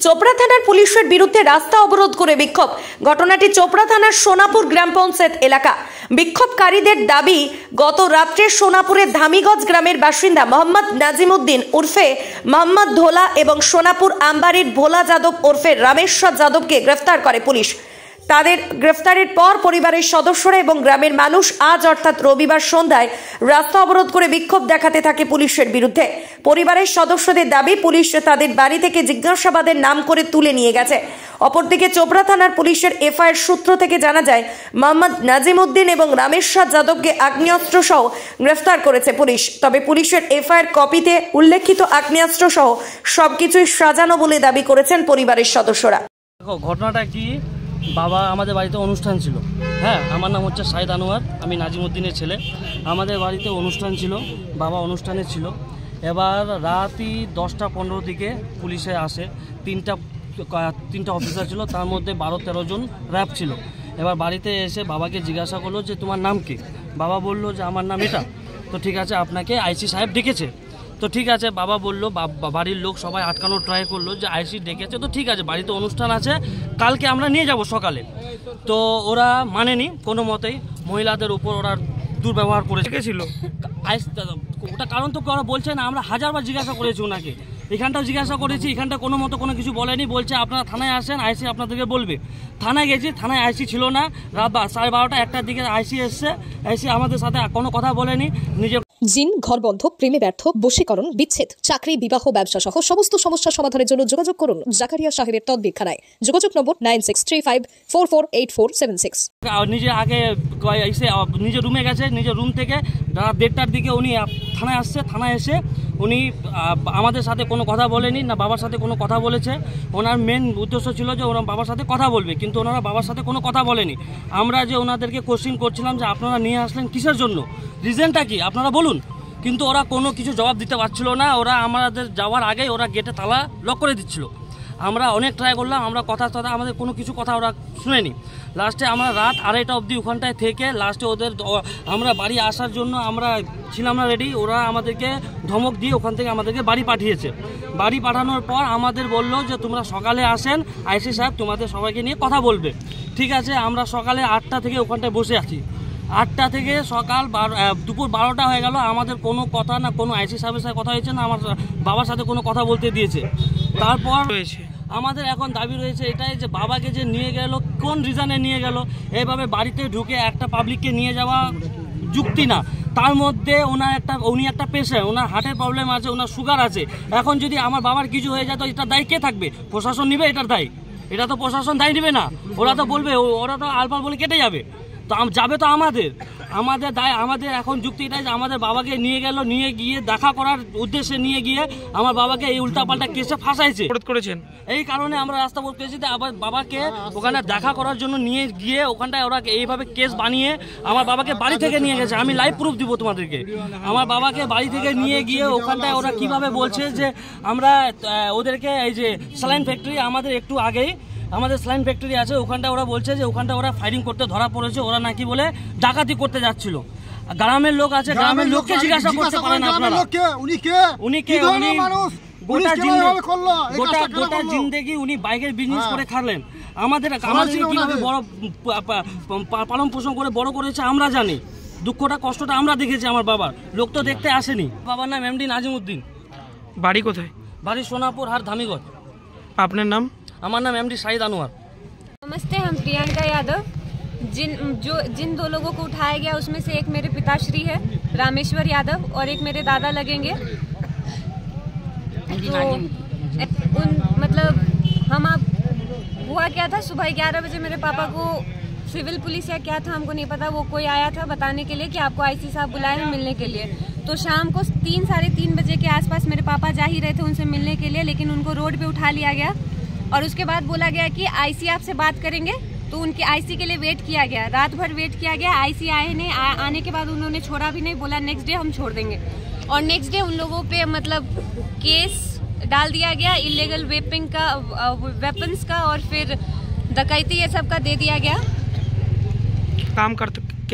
চোপড়া থানার পুলিশের বিরুদ্ধে রাস্তা অবরোধ করে বিক্ষোভ। ঘটনাটি চোপড়া থানার সোনাপুর গ্রাম পঞ্চায়েত এলাকা। বিক্ষোভকারীদের দাবি, গত রাত্রে সোনাপুরের ধামিগঞ্জ গ্রামের বাসিন্দা মোহাম্মদ নাজিমউদ্দিন উর্ফে মোহাম্মদ ধোলা এবং সোনাপুর আমবাড়ির ভোলা যাদব ওরফে রামেশ্বর যাদবকে গ্রেফতার করে পুলিশ। তাদের গ্রেফতারের পর পরিবারের সদস্যরা এবং গ্রামের মানুষ আজ অর্থাৎ রবিবার সন্ধ্যায় রাস্তা অবরোধ করে বিক্ষোভ দেখাতে থাকে পুলিশের বিরুদ্ধে। পরিবারের সদস্যদের দাবি, পুলিশ তাদের বাড়ি থেকে জিজ্ঞাসাবাদের নাম করে তুলে নিয়ে গেছে। অপরদিকে চোপড়া থানার পুলিশের এফআইআর সূত্র থেকে জানা যায়, মোহাম্মদ নাজিমউদ্দিন এবং রামেশ্বর যাদবকে আগ্নেয়াস্ত্র সহ গ্রেফতার করেছে পুলিশ। তবে পুলিশের এফআইআর কপিতে উল্লেখিত আগ্নেয়াস্ত্র সহ সবকিছুই সাজানো বলে দাবি করেছেন পরিবারের সদস্যরা। ঘটনাটা কি, বাবা আমাদের বাড়িতে অনুষ্ঠান ছিল। হ্যাঁ, আমার নাম হচ্ছে শাহিদ আনোয়ার, আমি নাজিমউদ্দিনের ছেলে। আমাদের বাড়িতে অনুষ্ঠান ছিল, বাবা অনুষ্ঠানে ছিল। এবার রাতই 10টা 15 দিকে পুলিশে আসে। তিনটা অফিসার ছিল, তার মধ্যে 12-13 জন র্যাব ছিল। এবার বাড়িতে এসে বাবাকে জিজ্ঞাসা করলো যে তোমার নাম কি। বাবা বললো যে আমার নাম এটা। তো ঠিক আছে, আপনাকে আইসি সাহেব ডেকেছে। তো ঠিক আছে, বাবা বললো, বাড়ির লোক সবাই আটকানোর ট্রাই করলো যে আইসি ডেকেছে, তো ঠিক আছে, বাড়িতে অনুষ্ঠান আছে, কালকে আমরা নিয়ে যাব সকালে। তো ওরা মানেনি কোনো মতেই, মহিলাদের উপর ওরা দুর্ব্যবহার করে ছিল। ওটা কারণ তো ওরা বলছে না, আমরা হাজারবার জিজ্ঞাসা করেছি ওনাকে, এখানটাও জিজ্ঞাসা করেছি, এখানটা কোনো মতো কোনো কিছু বলেনি। বলছে আপনারা থানায় আসেন, আইসি আপনাদেরকে বলবে। থানায় গেছি, থানায় আইসি ছিল না। রাত 12:30-1টার দিকে আইসি এসছে। আইসি আমাদের সাথে কোনো কথা বলেনি। নিজে জিন, ঘরবন্ধ, প্রেমে ব্যর্থ, বশীকরণ, বিচ্ছেদ, চাকরি, বিবাহ, ব্যবসা সহ সমস্ত সমস্যা সমাধানের জন্য যোগাযোগ করুন জাকারিয়া সাহেবের তদবিরখানায়। যোগাযোগ নম্বর 9635448476। নিজে আগে এসে নিজের রুমে গেছে, নিজের রুম থেকে রাত 1টার দিকে উনি থানায় আসছে। থানায় এসে উনি আমাদের সাথে কোনো কথা বলেনি, না বাবার সাথে কোনো কথা বলেছে। ওনার মেন উদ্দেশ্য ছিল যে ওনার বাবার সাথে কথা বলবে, কিন্তু ওনারা বাবার সাথে কোনো কথা বলেনি। আমরা যে ওনাদেরকে কোশ্চিন করছিলাম যে আপনারা নিয়ে আসলেন কিসের জন্য, রিজনটা কি আপনারা বলুন, কিন্তু ওরা কোনো কিছু জবাব দিতে পারছিল না। ওরা আমাদের যাওয়ার আগেই ওরা গেটে তালা লক করে দিচ্ছিল। আমরা অনেক ট্রাই করলাম, আমরা কথা আমাদের কোনো কিছু কথা ওরা শুনেনি। লাস্টে আমরা রাত 2:30 অবধি ওখানটায় থেকে লাস্টে আমরা বাড়ি আসার জন্য আমরা ছিলাম না রেডি। ওরা আমাদেরকে ধমক দিয়ে ওখান থেকে আমাদেরকে বাড়ি পাঠিয়েছে। বাড়ি পাঠানোর পর আমাদের বললো যে তোমরা সকালে আসেন, আইসি সাহেব তোমাদের সবাইকে নিয়ে কথা বলবে। ঠিক আছে, আমরা সকালে 8টা থেকে ওখানটায় বসে আছি। 8টা থেকে সকাল দুপুর 12টা হয়ে গেল, আমাদের কোনো কথা না, কোনো আইসি সাহেবের সাথে কথা হয়েছে না, আমার বাবার সাথে কোনো কথা বলতে দিয়েছে। তারপর আমাদের এখন দাবি রয়েছে এটাই যে বাবাকে যে নিয়ে গেল, কোন রিজনে নিয়ে গেল, এইভাবে বাড়িতে ঢুকে একটা পাবলিককে নিয়ে যাওয়া যুক্তি না। তার মধ্যে উনি একটা পেশেন্ট, ওনার হার্টের প্রবলেম আছে, ওনার সুগার আছে। এখন যদি আমার বাবার কিছু হয়ে যায় তো এটার দায় কে থাকবে? প্রশাসন নিবে এটার দায়? এটা তো প্রশাসন দায় নেবে না, ওরা তো বলবে, ওরা তো আলপাল বলে কেটে যাবে। তো যাবে তো আমাদের দায়। আমাদের এখন যুক্তি এটাই যে আমাদের বাবাকে নিয়ে গেল, নিয়ে গিয়ে দেখা করার উদ্দেশ্যে নিয়ে গিয়ে আমার বাবাকে এই উল্টাপাল্টা কেসে ফাঁসাইছে করেছেন। এই কারণে আমরা রাস্তা অবরোধ করেছি। আবার বাবাকে ওখানে দেখা করার জন্য নিয়ে গিয়ে ওখানটায় ওরা এইভাবে কেস বানিয়ে আমার বাবাকে বাড়ি থেকে নিয়ে গেছে। আমি লাইভ প্রুফ দিব তোমাদেরকে। আমার বাবাকে বাড়ি থেকে নিয়ে গিয়ে ওখানটায় ওরা কিভাবে বলছে যে আমরা ওদেরকে, এই যে স্যালাইন ফ্যাক্টরি আমাদের একটু আগেই আমাদের স্যালাইন ফ্যাক্টরি আছে, ওখানটা ওরা বলছে যে ওখানটা ওরা ফায়ারিং করতে ধরা পড়েছে। ওরা নাকি বলে ডাকাতি করতে যাচ্ছিল। গ্রামের লোক আছে, গ্রামের লোককে জিজ্ঞাসা করতে পারেন আপনারা, উনি কে? উনি গোটা জিন্দেগি উনি বাইকের বিজনেস করে খালেন। আমাদের কিভাবে বড় পালন পোষণ করে বড় করেছে আমরা জানি। দুঃখটা কষ্টটা আমরা দেখেছি আমার বাবার। লোক তো দেখতে আসেনি। বাবার নাম এমডি নাজিমউদ্দিন। বাড়ি কোথায়? বাড়ি সোনাপুর হাট ধামিগঞ্জ। আপনার নাম? আমার नाम एमडी शाहिद अनवर। नमस्ते, हम प्रियंका यादव। जिन 2 लोगों को उठाया गया उसमें से एक मेरे पिताश्री है रामेश्वर यादव और एक मेरे दादा लगेंगे। तो मतलब हुआ क्या था, सुबह 11 बजे मेरे पापा को सिविल पुलिस या क्या था हमको नहीं पता, वो कोई आया था बताने के लिए कि आपको आईसी साहब बुलाए हैं मिलने के लिए। तो शाम को 3-3:30 बजे के आसपास मेरे पापा जा ही रहे थे उनसे मिलने के लिए, लेकिन उनको रोड पे उठा लिया गया और उसके बाद बोला गया कि आईसी आपसे बात करेंगे। तो उनके आईसी के लिए वेट किया गया, रात भर वेट किया गया। आईसी आए नहीं, आने के बाद उन्होंने छोड़ा भी नहीं, बोला नेक्स्ट डे हम छोड़ देंगे। और नेक्स्ट डे उन लोगों पे मतलब केस डाल दिया गया, इलीगल वेपन्स का और फिर डकैती ये सब का दे दिया गया। काम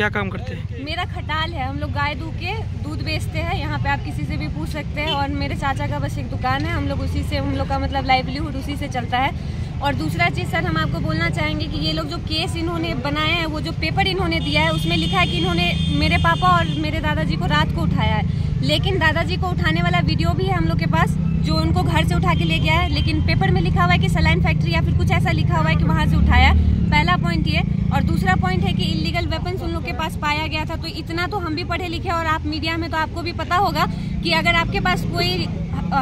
क्या काम करते हैं? मेरा खटाल है, हम लोग गाय दूध बेचते हैं यहाँ पे, आप किसी से भी पूछ सकते हैं। और मेरे चाचा का बस एक दुकान है, हम लोग उसी से, हम लोग का मतलब लाइवलीहुड उसी से चलता है। और दूसरा चीज़ सर, हम आपको बोलना चाहेंगे कि ये लोग जो केस इन्होंने बनाए हैं, वो जो पेपर इन्होंने दिया है उसमें लिखा है कि इन्होंने मेरे पापा और मेरे दादाजी को रात को उठाया है, लेकिन दादाजी को उठाने वाला वीडियो भी है हम लोग के पास, जो उनको घर से उठा के ले गया है, लेकिन पेपर में लिखा हुआ है कि सलाइन फैक्ट्री या फिर कुछ ऐसा लिखा हुआ है कि वहाँ से उठाया है। पहला पॉइंट ये। और दूसरा पॉइंट है कि इलीगल वेपन्स उन लोग के पास पाया गया था। तो इतना तो हम भी पढ़े लिखे और आप मीडिया में, तो आपको भी पता होगा कि अगर आपके पास कोई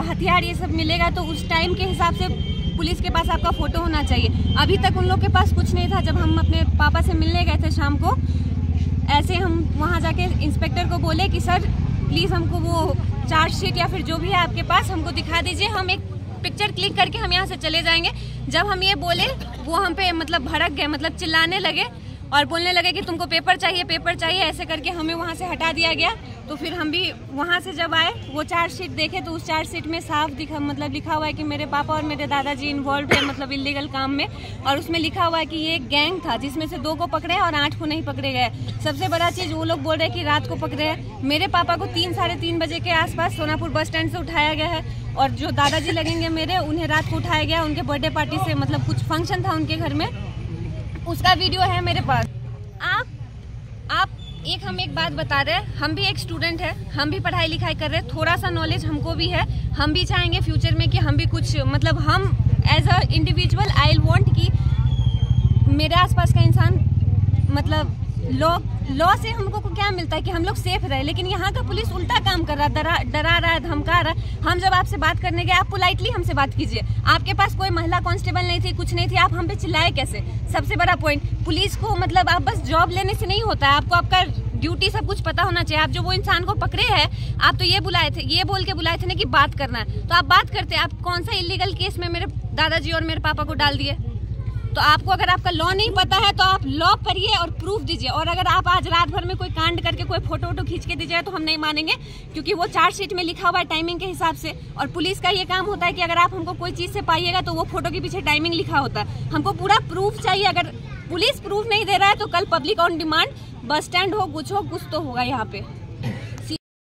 हथियार ये सब मिलेगा तो उस टाइम के हिसाब से पुलिस के पास आपका फोटो होना चाहिए। अभी तक उन लोग के पास कुछ नहीं था। जब हम अपने पापा से मिलने गए थे शाम को, ऐसे हम वहाँ जाके इंस्पेक्टर को बोले कि सर प्लीज़ हमको वो चार्जशीट या फिर जो भी है आपके पास हमको दिखा दीजिए, हम एक पिक्चर क्लिक करके हम यहाँ से चले जाएंगे। जब हम ये बोले, वो हम पे मतलब भड़क गए, मतलब चिल्लाने लगे और बोलने लगे कि तुमको पेपर चाहिए, ऐसे करके हमें वहाँ से हटा दिया गया। तो फिर हम भी वहाँ से जब आए, वो चार्जशीट देखे तो उस चार्जशीट में साफ लिखा हुआ है कि मेरे पापा और मेरे दादाजी इन्वॉल्व है मतलब इलीगल काम में। और उसमें लिखा हुआ है कि ये एक गैंग था जिसमें से 2 को पकड़े और 8 को नहीं पकड़े गए। सबसे बड़ा चीज़, वो लोग बोल रहे हैं कि रात को पकड़े हैं। मेरे पापा को 3 साढ़े 3 बजे के आसपास सोनापुर बस स्टैंड से उठाया गया है। और जो दादाजी लगेंगे मेरे, उन्हें रात को उठाया गया, उनके बर्थडे पार्टी से, मतलब कुछ फंक्शन था उनके घर में, उसका वीडियो है मेरे पास। हम एक बात बता रहे हैं, हम भी एक स्टूडेंट है, हम भी पढ़ाई लिखाई कर रहे हैं, थोड़ा सा नॉलेज हमको भी है। हम भी चाहेंगे फ्यूचर में कि हम भी कुछ, मतलब हम as a individual I want कि मेरे आसपास का इंसान, मतलब लॉ से हमको क्या मिलता है कि हम लोग सेफ रहे, लेकिन यहाँ का पुलिस उल्टा काम कर रहा है, डरा रहा है, धमका रहा है। हम जब आपसे बात करने गए, आप पोलाइटली हमसे बात कीजिए। आपके पास कोई महिला कांस्टेबल नहीं थी, कुछ नहीं थी, आप हम पे चिल्लाए कैसे? सबसे बड़ा पॉइंट, पुलिस को मतलब आप बस जॉब लेने से नहीं होता है, आपको आपका ड्यूटी सब कुछ पता होना चाहिए। आप जो वो इंसान को पकड़े हैं, आप तो ये बोल के बुलाए थे ना कि बात करना है, तो आप बात करते। आप कौन सा इलीगल केस में मेरे दादाजी और मेरे पापा को डाल दिए? तो आपको अगर आपका लॉ नहीं पता है तो आप लॉ पढ़िए और प्रूफ दीजिए। और अगर आप आज रात भर में कोई कांड करके कोई फोटो खींच के दीजिए तो हम नहीं मानेंगे, क्योंकि वो चार्जशीट में लिखा हुआ है टाइमिंग के हिसाब से। और पुलिस का ये काम होता है कि अगर आप हमको कोई चीज से पाइएगा तो वो फोटो के पीछे टाइमिंग लिखा होता है। हमको पूरा प्रूफ चाहिए। अगर पुलिस प्रूफ नहीं दे रहा है तो कल public on demand bus stand हो, कुछ तो होगा यहाँ पे।